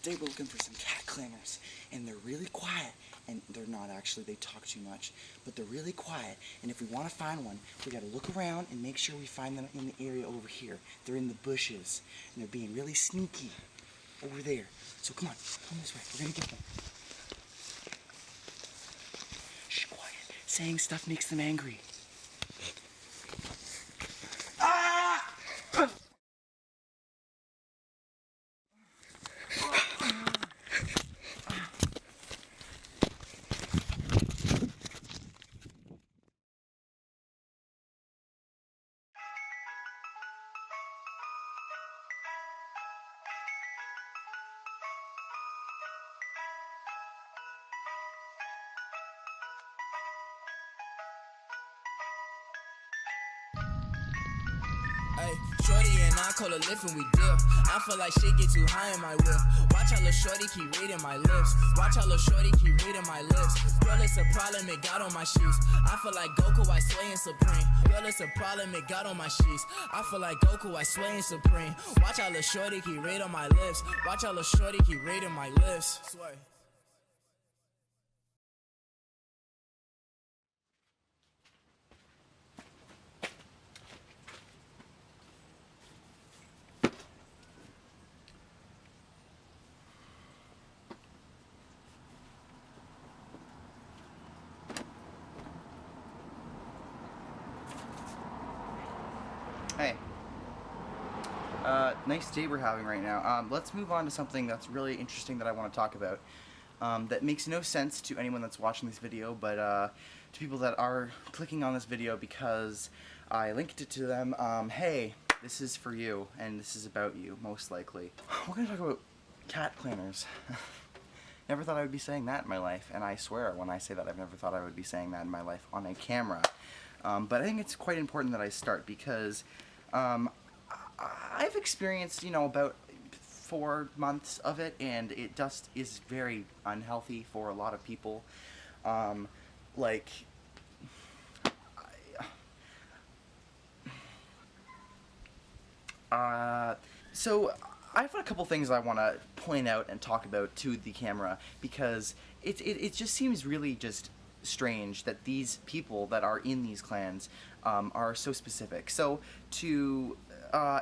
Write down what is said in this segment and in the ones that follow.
today we're looking for some cat clangers, and they're really quiet, and they're not actually, they talk too much, but they're really quiet, and if we want to find one, we got to look around and make sure we find them in the area over here. They're in the bushes, and they're being really sneaky over there. So come on, come this way, we're going to get them. Shh, quiet. Saying stuff makes them angry. Hey, Shortie and I call a lift and we dip. I feel like shit get too high in my whip. Watch how little Shortie keep reading my lips. Watch how little Shortie keep reading my lips. Girl, it's a problem, it got on my sheets. I feel like Goku, I sway in supreme. Girl, it's a problem, it got on my sheets. I feel like Goku, I sway in supreme. Watch how little Shortie keep reading my lips. Watch how little Shortie keep reading my lips. Sway. Hey, nice day we're having right now. Let's move on to something that's really interesting that I want to talk about. That makes no sense to anyone that's watching this video, but to people that are clicking on this video because I linked it to them. Hey, this is for you, and this is about you, most likely. We're going to talk about cat clangers. Never thought I would be saying that in my life, and I swear when I say that I've never thought I would be saying that in my life on a camera. But I think it's quite important that I start because I've experienced, you know, about 4 months of it, and it just is very unhealthy for a lot of people. So I've got a couple things I want to point out and talk about to the camera because it just seems really just strange that these people that are in these clans are so specific. So to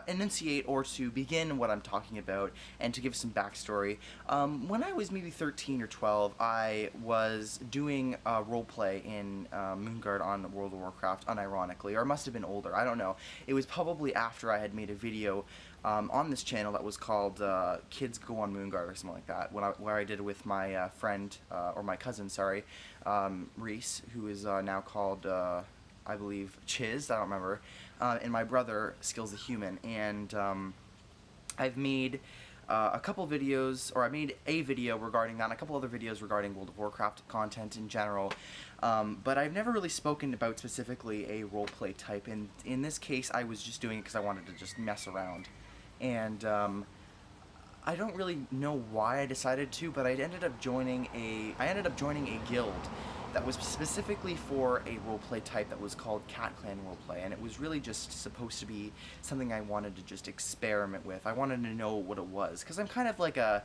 enunciate or to begin what I'm talking about and to give some backstory, when I was maybe 13 or 12, I was doing roleplay in Moonguard on World of Warcraft, unironically, or it must have been older, I don't know. It was probably after I had made a video on this channel that was called Kids Go on Moonguard or something like that, where I did it with my friend, or my cousin, sorry, Reese, who is now called, I believe, Chiz, I don't remember, and my brother, SkillsTheHuman, and I've made a couple videos, or I made a video regarding that, and a couple other videos regarding World of Warcraft content in general, but I've never really spoken about specifically a roleplay type, and in this case I was just doing it because I wanted to just mess around, and I don't really know why I decided to, but I ended up joining a guild that was specifically for a roleplay type that was called Cat Clan Roleplay, and it was really just supposed to be something I wanted to just experiment with. I wanted to know what it was, because I'm kind of like a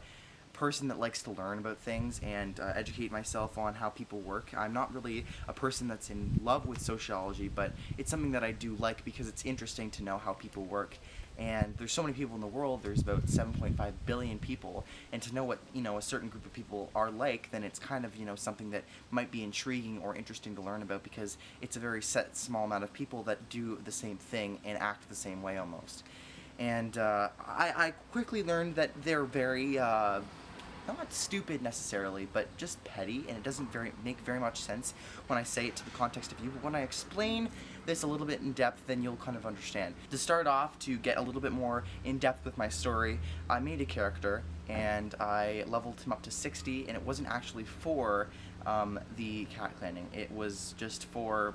person that likes to learn about things and educate myself on how people work. I'm not really a person that's in love with sociology, but it's something that I do like because it's interesting to know how people work. And there's so many people in the world, there's about 7.5 billion people, and to know what, you know, a certain group of people are like, then it's kind of, you know, something that might be intriguing or interesting to learn about because it's a very set, small amount of people that do the same thing and act the same way almost. And I quickly learned that they're very, not stupid necessarily, but just petty, and it doesn't make very much sense when I say it to the context of you, but when I explain this a little bit in depth, then you'll kind of understand. To start off, to get a little bit more in depth with my story, I made a character, and I leveled him up to 60, and it wasn't actually for the cat clanning, it was just for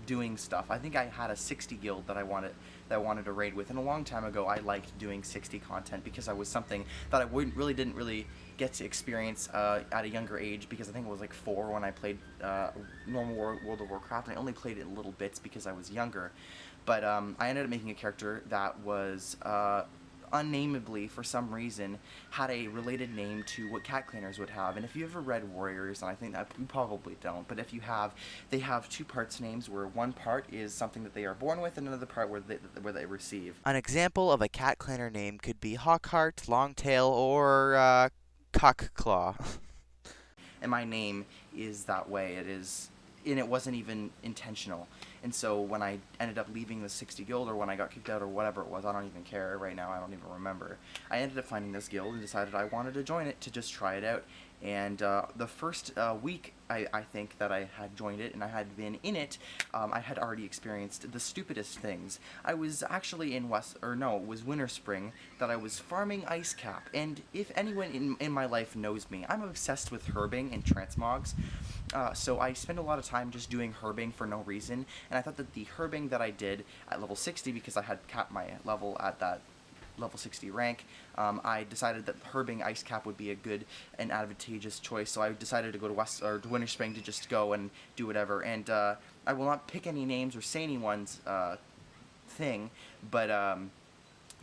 doing stuff. I think I had a 60 guild that I wanted to raid with, and a long time ago I liked doing 60 content because I was something that I didn't really get to experience at a younger age, because I think it was like 4 when I played normal World of Warcraft, and I only played it in little bits because I was younger. But I ended up making a character that was unnameably, for some reason, had a related name to what cat cleaners would have. And if you ever read Warriors, and I think that you probably don't, but if you have, they have two parts names where one part is something that they are born with and another part where they receive. An example of a cat cleaner name could be Hawkheart, Longtail, or Cockclaw. And my name is that way. It is, and it wasn't even intentional. And so when I ended up leaving the 60 guild, or when I got kicked out, or whatever it was, I don't even care right now, I don't even remember. I ended up finding this guild and decided I wanted to join it to just try it out. And the first week, I think, that I had joined it and I had been in it, I had already experienced the stupidest things. I was actually in it was Winter Spring, that I was farming ice cap. And if anyone in my life knows me, I'm obsessed with herbing and transmogs. So I spend a lot of time just doing herbing for no reason, and I thought that the herbing that I did at level 60, because I had capped my level at that level 60 rank, I decided that herbing ice cap would be a good and advantageous choice, so I decided to go to Winter Spring to just go and do whatever. And I will not pick any names or say anyone's thing, but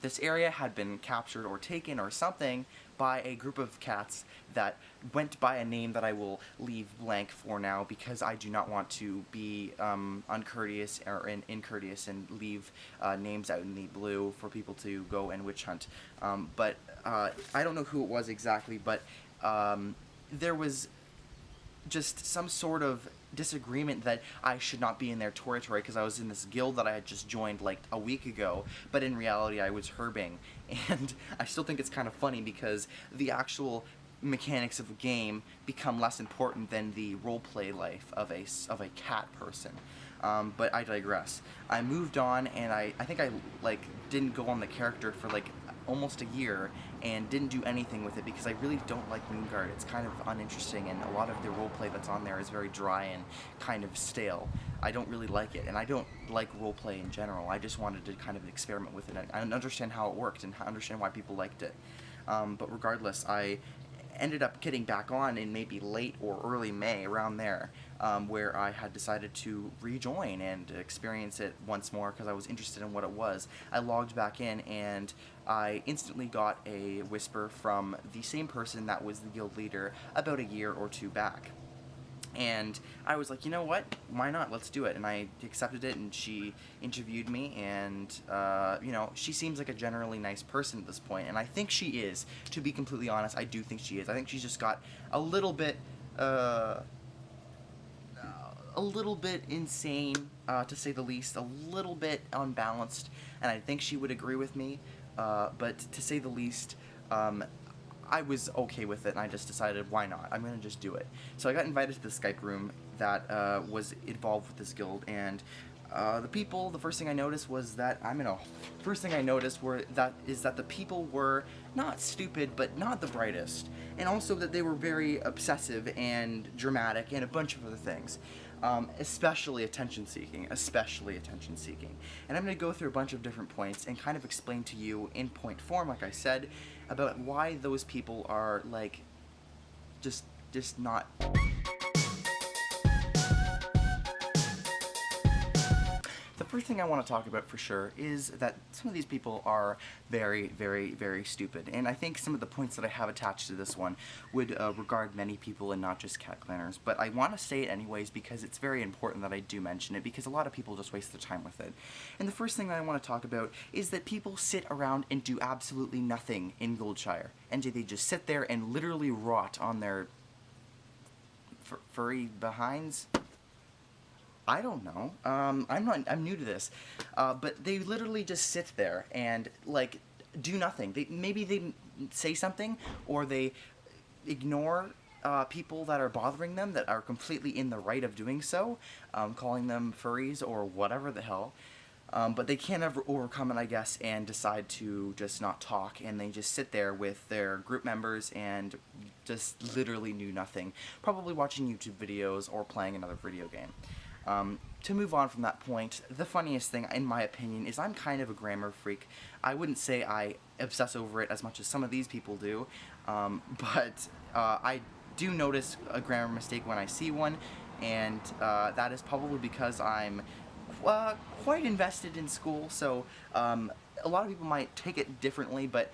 this area had been captured or taken or something by a group of cats that went by a name that I will leave blank for now, because I do not want to be uncourteous or incourteous and leave names out in the blue for people to go and witch hunt. But I don't know who it was exactly, but there was just some sort of disagreement that I should not be in their territory because I was in this guild that I had just joined like a week ago, but in reality I was herbing. And I still think it's kind of funny because the actual mechanics of the game become less important than the roleplay life of a cat person. But I digress. I moved on, and I think I didn't go on the character for like almost a year and didn't do anything with it because I really don't like Moonguard. It's kind of uninteresting, and a lot of the roleplay that's on there is very dry and kind of stale. I don't really like it, and I don't like roleplay in general. I just wanted to kind of experiment with it and understand how it worked and understand why people liked it. But regardless, I ended up getting back on in maybe late or early May, around there, where I had decided to rejoin and experience it once more because I was interested in what it was. I logged back in and I instantly got a whisper from the same person that was the guild leader about a year or two back. And I was like, you know what, why not, let's do it. And I accepted it, and she interviewed me, and you know, she seems like a generally nice person at this point, and I think she is, to be completely honest. I do think she is. I think she's just got a little bit insane, to say the least, a little bit unbalanced, and I think she would agree with me, but to say the least, I was okay with it, and I just decided, why not? I'm going to just do it. So I got invited to the Skype room that was involved with this guild, and the first thing I noticed was that the people were not stupid, but not the brightest, and also that they were very obsessive and dramatic and a bunch of other things. Especially attention seeking. And I'm going to go through a bunch of different points and kind of explain to you in point form, like I said, about why those people are, like, just not... The first thing I want to talk about for sure is that some of these people are very, very, very stupid. And I think some of the points that I have attached to this one would regard many people and not just cat clanners. But I want to say it anyways because it's very important that I do mention it, because a lot of people just waste their time with it. And the first thing that I want to talk about is that people sit around and do absolutely nothing in Goldshire. And they just sit there and literally rot on their furry behinds. I don't know. I'm new to this. But they literally just sit there and, like, do nothing. Maybe they say something, or they ignore people that are bothering them, that are completely in the right of doing so, calling them furries or whatever the hell. But they can't ever overcome it, I guess, and decide to just not talk, and they just sit there with their group members and just literally do nothing. Probably watching YouTube videos or playing another video game. To move on from that point, the funniest thing, in my opinion, is I'm kind of a grammar freak. I wouldn't say I obsess over it as much as some of these people do, but I do notice a grammar mistake when I see one, and that is probably because I'm quite invested in school, so a lot of people might take it differently, but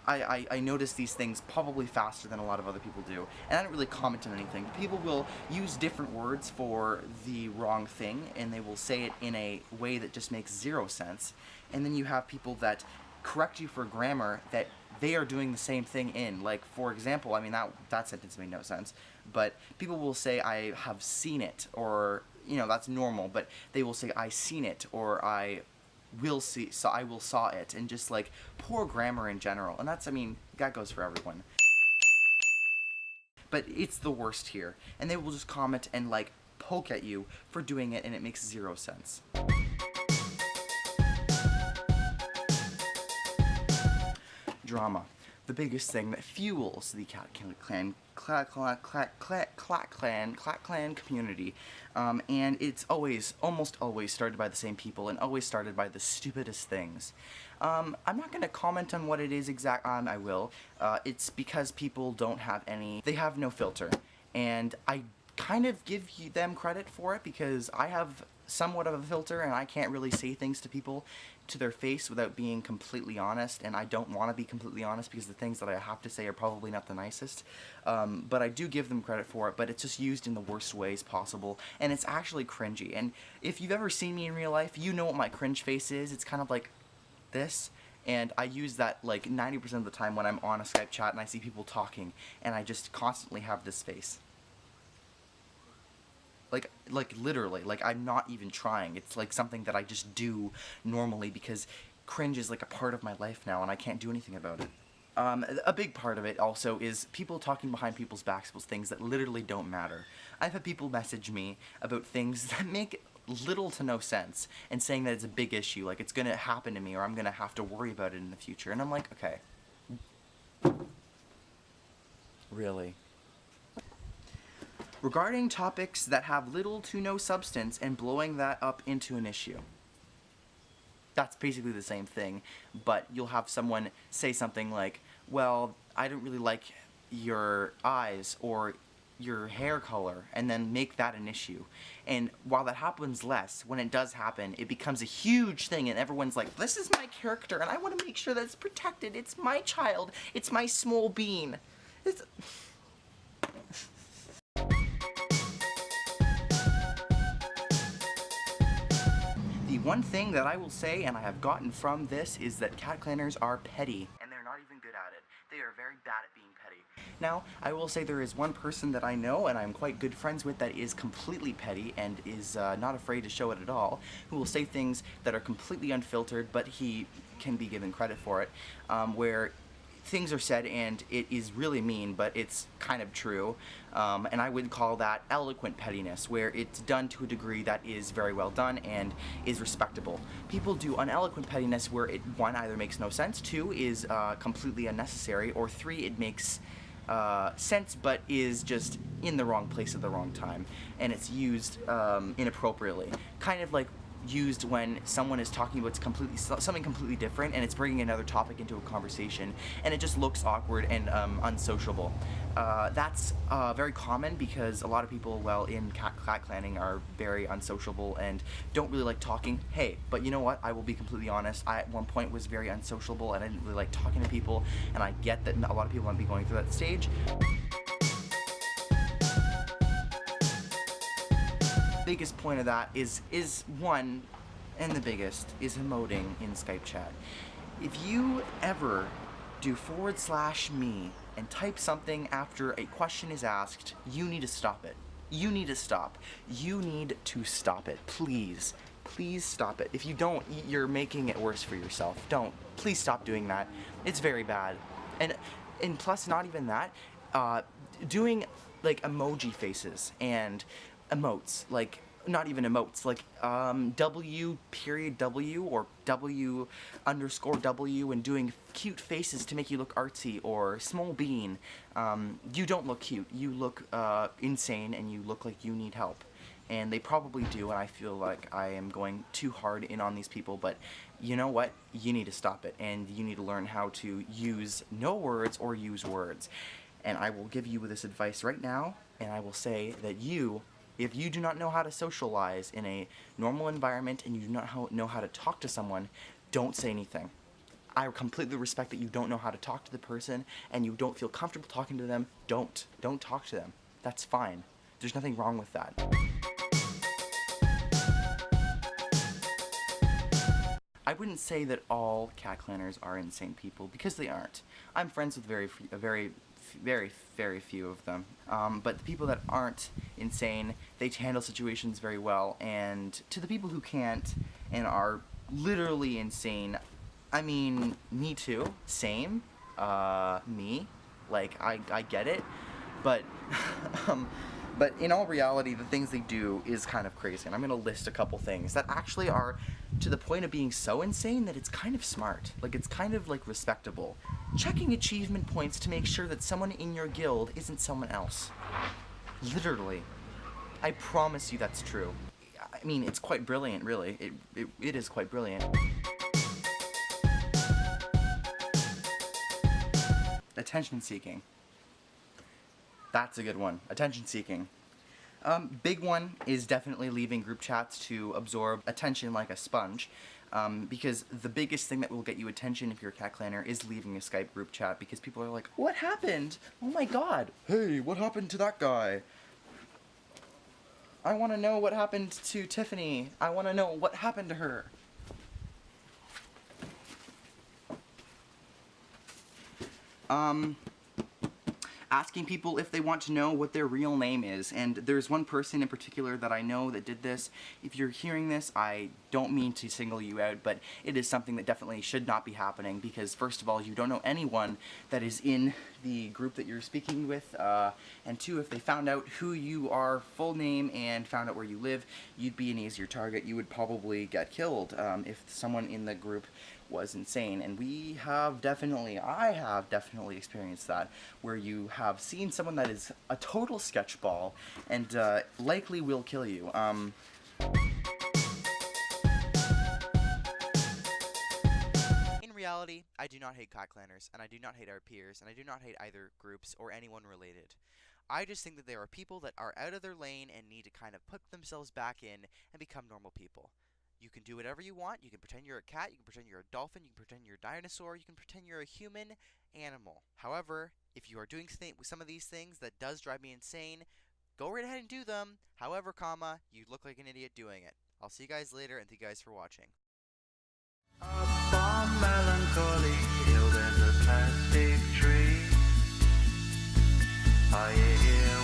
I notice these things probably faster than a lot of other people do, and I don't really comment on anything. People will use different words for the wrong thing, and they will say it in a way that just makes zero sense, and then you have people that correct you for grammar that they are doing the same thing in. Like, for example, I mean, that sentence made no sense, but people will say, I have seen it, or, you know, that's normal, but they will say, I seen it, or I will see, so I will saw it, and just like poor grammar in general. And that's, I mean, that goes for everyone. But it's the worst here, and they will just comment and like poke at you for doing it, and it makes zero sense. Drama, the biggest thing that fuels the Cat Clan community, and it's almost always started by the same people, and always started by the stupidest things. I'm not going to comment on what it is I will. It's because people don't have they have no filter, and I kind of give them credit for it, because I have somewhat of a filter, and I can't really say things to people to their face without being completely honest, and I don't want to be completely honest because the things that I have to say are probably not the nicest, but I do give them credit for it, but it's just used in the worst ways possible, and it's actually cringy. And if you've ever seen me in real life, you know what my cringe face is. It's kind of like this, and I use that like 90% of the time when I'm on a Skype chat and I see people talking, and I just constantly have this face. Like literally, like I'm not even trying. It's like something that I just do normally because cringe is like a part of my life now, and I can't do anything about it. A big part of it also is people talking behind people's backs about things that literally don't matter. I've had people message me about things that make little to no sense, and saying that it's a big issue, like it's gonna happen to me, or I'm gonna have to worry about it in the future, and I'm like, okay. Really? Regarding topics that have little to no substance and blowing that up into an issue. That's basically the same thing, but you'll have someone say something like, well, I don't really like your eyes or your hair color, and then make that an issue. And while that happens less, when it does happen, it becomes a huge thing, and everyone's like, this is my character, and I want to make sure that it's protected. It's my child. It's my small bean. It's... The one thing that I will say, and I have gotten from this, is that cat clanners are petty, and they're not even good at it. They are very bad at being petty. Now, I will say there is one person that I know, and I'm quite good friends with, that is completely petty, and is not afraid to show it at all, who will say things that are completely unfiltered, but he can be given credit for it, where things are said and it is really mean, but it's kind of true, and I would call that eloquent pettiness, where it's done to a degree that is very well done and is respectable. People do uneloquent pettiness where it, one, either makes no sense, two, is completely unnecessary, or three, it makes sense but is just in the wrong place at the wrong time, and it's used inappropriately. Kind of like used when someone is talking about something completely different, and it's bringing another topic into a conversation, and it just looks awkward and unsociable. That's very common because a lot of people, well, in cat clanning are very unsociable and don't really like talking. Hey, but you know what? I will be completely honest. I at one point was very unsociable and I didn't really like talking to people, and I get that a lot of people might be going through that stage. Biggest point of that is one, and the biggest, is emoting in Skype chat. If you ever do /me and type something after a question is asked, you need to stop it. You need to stop. You need to stop it. Please. Please stop it. If you don't, you're making it worse for yourself. Don't. Please stop doing that. It's very bad. And plus, not even that, doing like emoji faces and emotes, like not even emotes, like W.W or W_W, and doing cute faces to make you look artsy, or small bean. You don't look cute. You look insane, and you look like you need help. And they probably do, and I feel like I am going too hard in on these people, but you know what? You need to stop it, and you need to learn how to use no words or use words. And I will give you this advice right now, and I will say that if you do not know how to socialize in a normal environment, and you do not know how to talk to someone, don't say anything. I completely respect that you don't know how to talk to the person and you don't feel comfortable talking to them. Don't talk to them. That's fine. There's nothing wrong with that. I wouldn't say that all cat clanners are insane people, because they aren't. I'm friends with very few of them. But the people that aren't insane, they handle situations very well, and to the people who can't and are literally insane, I mean, me too, same, me, like, I get it, but, but in all reality, the things they do is kind of crazy, and I'm gonna list a couple things that actually are to the point of being so insane that it's kind of smart. Like, it's kind of, like, respectable. Checking achievement points to make sure that someone in your guild isn't someone else. Literally. I promise you that's true. I mean, it's quite brilliant, really. It is quite brilliant. Attention seeking. That's a good one. Attention seeking. Big one is definitely leaving group chats to absorb attention like a sponge, because the biggest thing that will get you attention if you're a cat clanner is leaving a Skype group chat, because people are like, what happened? Oh my god. Hey, what happened to that guy? I want to know what happened to Tiffany. I want to know what happened to her. Asking people if they want to know what their real name is, and there's one person in particular that I know that did this. If you're hearing this, I don't mean to single you out, but it is something that definitely should not be happening, because first of all, you don't know anyone that is in the group that you're speaking with, and two, if they found out who you are, full name, and found out where you live, you'd be an easier target. You would probably get killed if someone in the group was insane, and I have definitely experienced that, where you have seen someone that is a total sketchball and likely will kill you. In reality, I do not hate cat clanners, and I do not hate our peers, and I do not hate either groups or anyone related. I just think that there are people that are out of their lane and need to kind of put themselves back in and become normal people. You can do whatever you want. You can pretend you're a cat, you can pretend you're a dolphin, you can pretend you're a dinosaur, you can pretend you're a human animal. However, if you are doing some of these things that does drive me insane, go right ahead and do them. However, you look like an idiot doing it. I'll see you guys later, and thank you guys for watching. Up on Melancholy Hill, there's a plastic tree. I hear